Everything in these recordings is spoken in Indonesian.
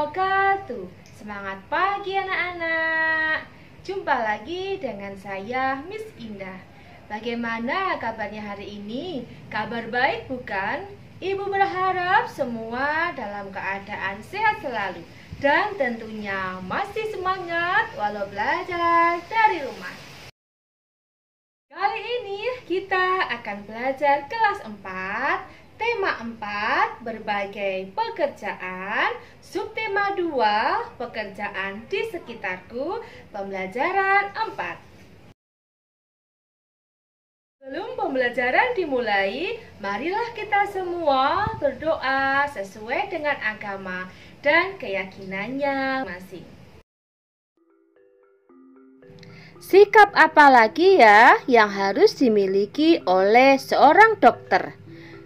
wabarakatuh. Semangat pagi anak-anak. Jumpa lagi dengan saya Miss Indah. Bagaimana kabarnya hari ini? Kabar baik bukan? Ibu berharap semua dalam keadaan sehat selalu dan tentunya masih semangat walau belajar dari rumah. Kali ini kita akan belajar kelas 4, tema 4, berbagai pekerjaan, subtema 2, pekerjaan di sekitarku, pembelajaran 4. Sebelum pembelajaran dimulai, marilah kita semua berdoa sesuai dengan agama dan keyakinannya masing. Sikap apa lagi ya yang harus dimiliki oleh seorang dokter?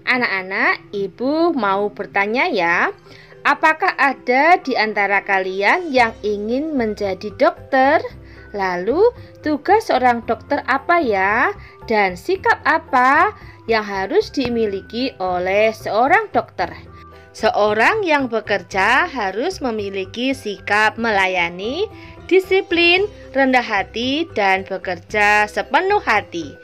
Anak-anak, ibu mau bertanya ya, apakah ada di antara kalian yang ingin menjadi dokter? Lalu, tugas seorang dokter apa ya? Dan sikap apa yang harus dimiliki oleh seorang dokter? Seorang yang bekerja harus memiliki sikap melayani, disiplin, rendah hati, dan bekerja sepenuh hati.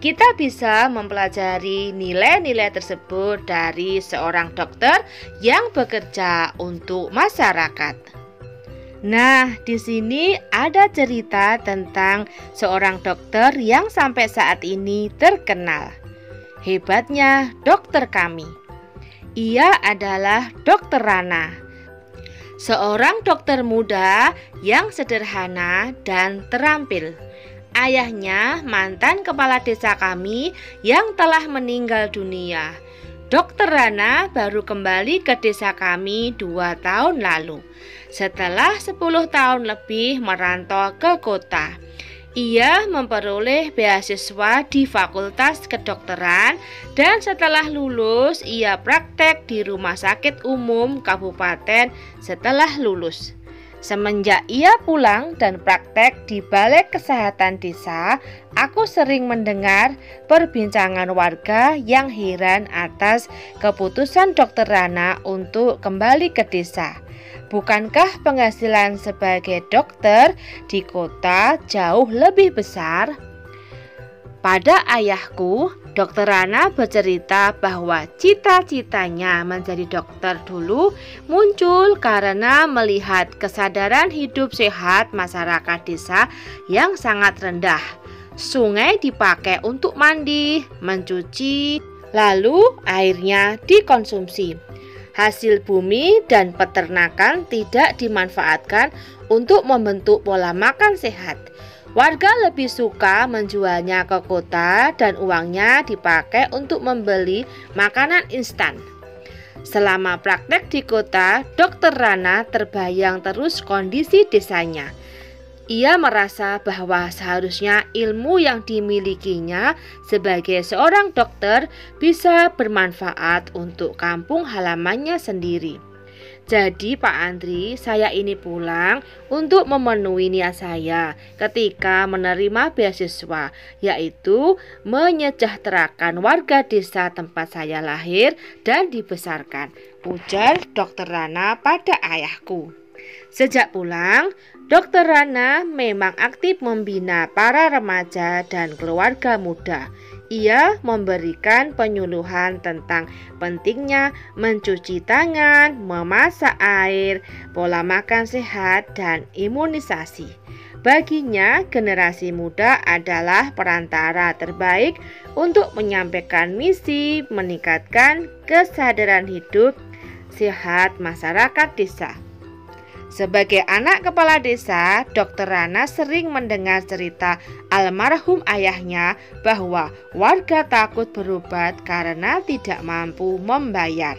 Kita bisa mempelajari nilai-nilai tersebut dari seorang dokter yang bekerja untuk masyarakat. Nah, di sini ada cerita tentang seorang dokter yang sampai saat ini terkenal. Hebatnya dokter kami. Ia adalah Dokter Rana. Seorang dokter muda yang sederhana dan terampil. Ayahnya mantan kepala desa kami yang telah meninggal dunia. Dokter Rana baru kembali ke desa kami 2 tahun lalu. Setelah 10 tahun lebih merantau ke kota. Ia memperoleh beasiswa di Fakultas Kedokteran dan setelah lulus ia praktek di Rumah Sakit Umum Kabupaten setelah lulus. Semenjak ia pulang dan praktek di Balai Kesehatan Desa, aku sering mendengar perbincangan warga yang heran atas keputusan Dokter Rana untuk kembali ke desa. Bukankah penghasilan sebagai dokter di kota jauh lebih besar? Pada ayahku, Dokter Rana bercerita bahwa cita-citanya menjadi dokter dulu muncul karena melihat kesadaran hidup sehat masyarakat desa yang sangat rendah. Sungai dipakai untuk mandi, mencuci, lalu airnya dikonsumsi. Hasil bumi dan peternakan tidak dimanfaatkan untuk membentuk pola makan sehat. Warga lebih suka menjualnya ke kota dan uangnya dipakai untuk membeli makanan instan. Selama praktek di kota, Dokter Rana terbayang terus kondisi desanya. Ia merasa bahwa seharusnya ilmu yang dimilikinya sebagai seorang dokter bisa bermanfaat untuk kampung halamannya sendiri. Jadi Pak Andri, saya ini pulang untuk memenuhi niat saya ketika menerima beasiswa, yaitu menyejahterakan warga desa tempat saya lahir dan dibesarkan, ujar Dokter Rana pada ayahku. Sejak pulang, Dokter Rana memang aktif membina para remaja dan keluarga muda. Ia memberikan penyuluhan tentang pentingnya mencuci tangan, memasak air, pola makan sehat, dan imunisasi. Baginya, generasi muda adalah perantara terbaik untuk menyampaikan misi meningkatkan kesadaran hidup sehat masyarakat desa. Sebagai anak kepala desa, Dokter Rana sering mendengar cerita almarhum ayahnya bahwa warga takut berobat karena tidak mampu membayar.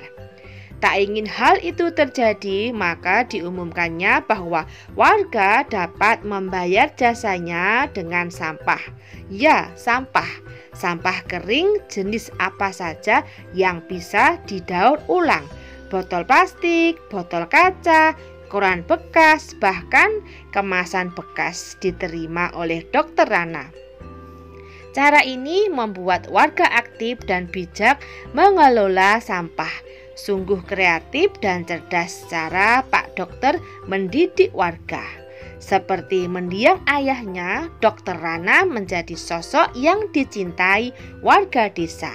Tak ingin hal itu terjadi, maka diumumkannya bahwa warga dapat membayar jasanya dengan sampah. Ya, sampah. Sampah kering jenis apa saja yang bisa didaur ulang. Botol plastik, botol kaca, koran bekas, bahkan kemasan bekas diterima oleh Dokter Rana. Cara ini membuat warga aktif dan bijak mengelola sampah. Sungguh kreatif dan cerdas cara Pak Dokter mendidik warga. Seperti mendiang ayahnya, Dokter Rana menjadi sosok yang dicintai warga desa.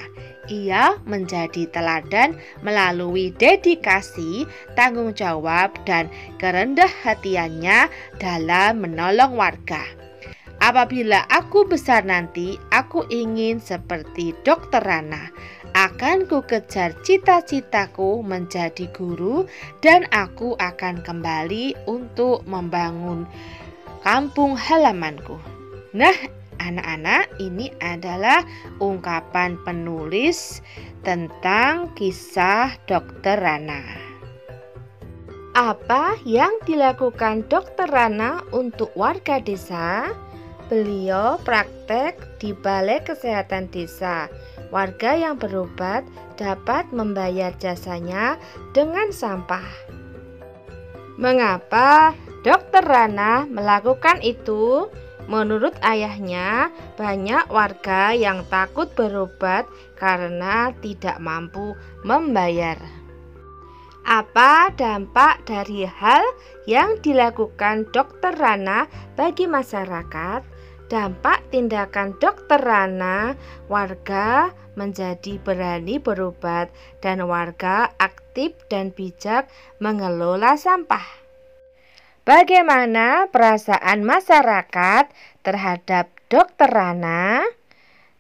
Ia menjadi teladan melalui dedikasi, tanggung jawab, dan kerendah hatiannya dalam menolong warga. Apabila aku besar nanti, aku ingin seperti Dokter Rana. Akan ku kejar cita-citaku menjadi guru dan aku akan kembali untuk membangun kampung halamanku. Nah, anak-anak, ini adalah ungkapan penulis tentang kisah Dokter Rana. Apa yang dilakukan Dokter Rana untuk warga desa? Beliau praktek di Balai Kesehatan Desa. Warga yang berobat dapat membayar jasanya dengan sampah. Mengapa Dokter Rana melakukan itu? Menurut ayahnya, banyak warga yang takut berobat karena tidak mampu membayar. Apa dampak dari hal yang dilakukan Dokter Rana bagi masyarakat? Dampak tindakan Dokter Rana, warga menjadi berani berobat dan warga aktif dan bijak mengelola sampah. Bagaimana perasaan masyarakat terhadap Dokter Rana?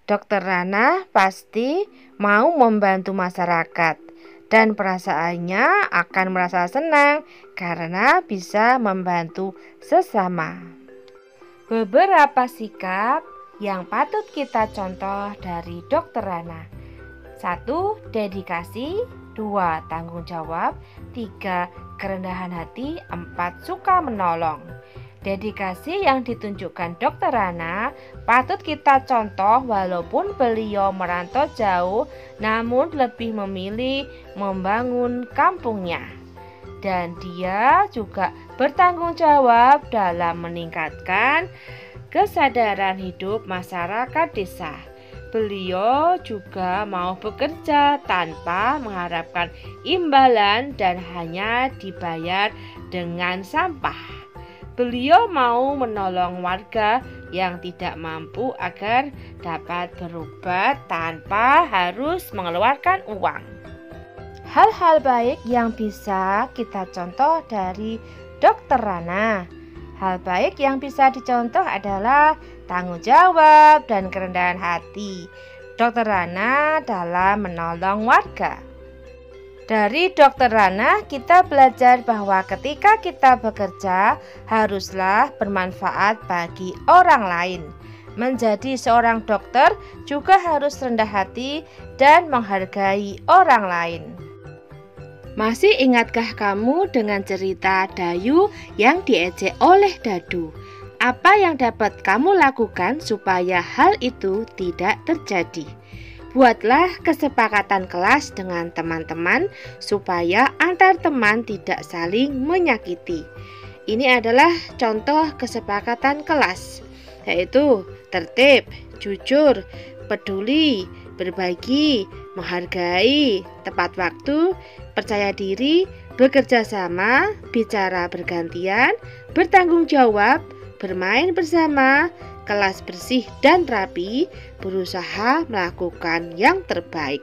Dokter Rana pasti mau membantu masyarakat dan perasaannya akan merasa senang karena bisa membantu sesama. Beberapa sikap yang patut kita contoh dari Dokter Rana. 1. Dedikasi. 2. Tanggung jawab. 3. Kerendahan hati. 4. Suka menolong. Dedikasi yang ditunjukkan Dokter Rana patut kita contoh walaupun beliau merantau jauh, namun lebih memilih membangun kampungnya. Dan dia juga bertanggung jawab dalam meningkatkan kesadaran hidup masyarakat desa. Beliau juga mau bekerja tanpa mengharapkan imbalan dan hanya dibayar dengan sampah. Beliau mau menolong warga yang tidak mampu agar dapat berobat tanpa harus mengeluarkan uang. Hal-hal baik yang bisa kita contoh dari Dokter Rana. Hal baik yang bisa dicontoh adalah tanggung jawab dan kerendahan hati Dokter Rana dalam menolong warga. Dari Dokter Rana kita belajar bahwa ketika kita bekerja haruslah bermanfaat bagi orang lain. Menjadi seorang dokter juga harus rendah hati dan menghargai orang lain. Masih ingatkah kamu dengan cerita Dayu yang diejek oleh Dadu? Apa yang dapat kamu lakukan supaya hal itu tidak terjadi? Buatlah kesepakatan kelas dengan teman-teman supaya antar teman tidak saling menyakiti. Ini adalah contoh kesepakatan kelas, yaitu tertib, jujur, peduli, berbagi, menghargai, tepat waktu, percaya diri, bekerja sama, bicara bergantian, bertanggung jawab, bermain bersama, kelas bersih dan rapi, berusaha melakukan yang terbaik.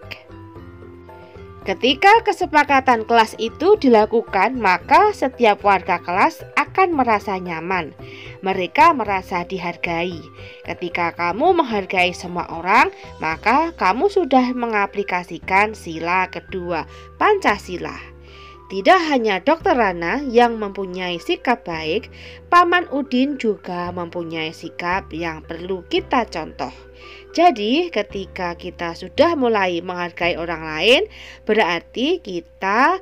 Ketika kesepakatan kelas itu dilakukan, maka setiap warga kelas akan merasa nyaman. Mereka merasa dihargai. Ketika kamu menghargai semua orang, maka kamu sudah mengaplikasikan sila kedua, Pancasila. Tidak hanya Dokter Rana yang mempunyai sikap baik, Paman Udin juga mempunyai sikap yang perlu kita contoh. Jadi ketika kita sudah mulai menghargai orang lain, berarti kita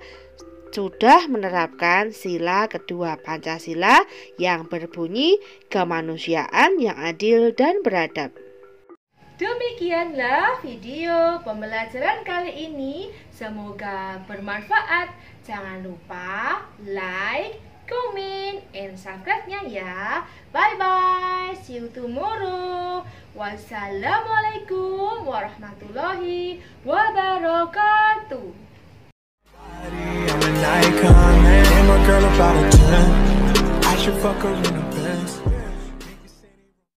sudah menerapkan sila kedua Pancasila yang berbunyi kemanusiaan yang adil dan beradab. Demikianlah video pembelajaran kali ini. Semoga bermanfaat. Jangan lupa like, comment, and subscribe-nya ya. Bye-bye. See you tomorrow. Wassalamualaikum warahmatullahi wabarakatuh. should fuck her in a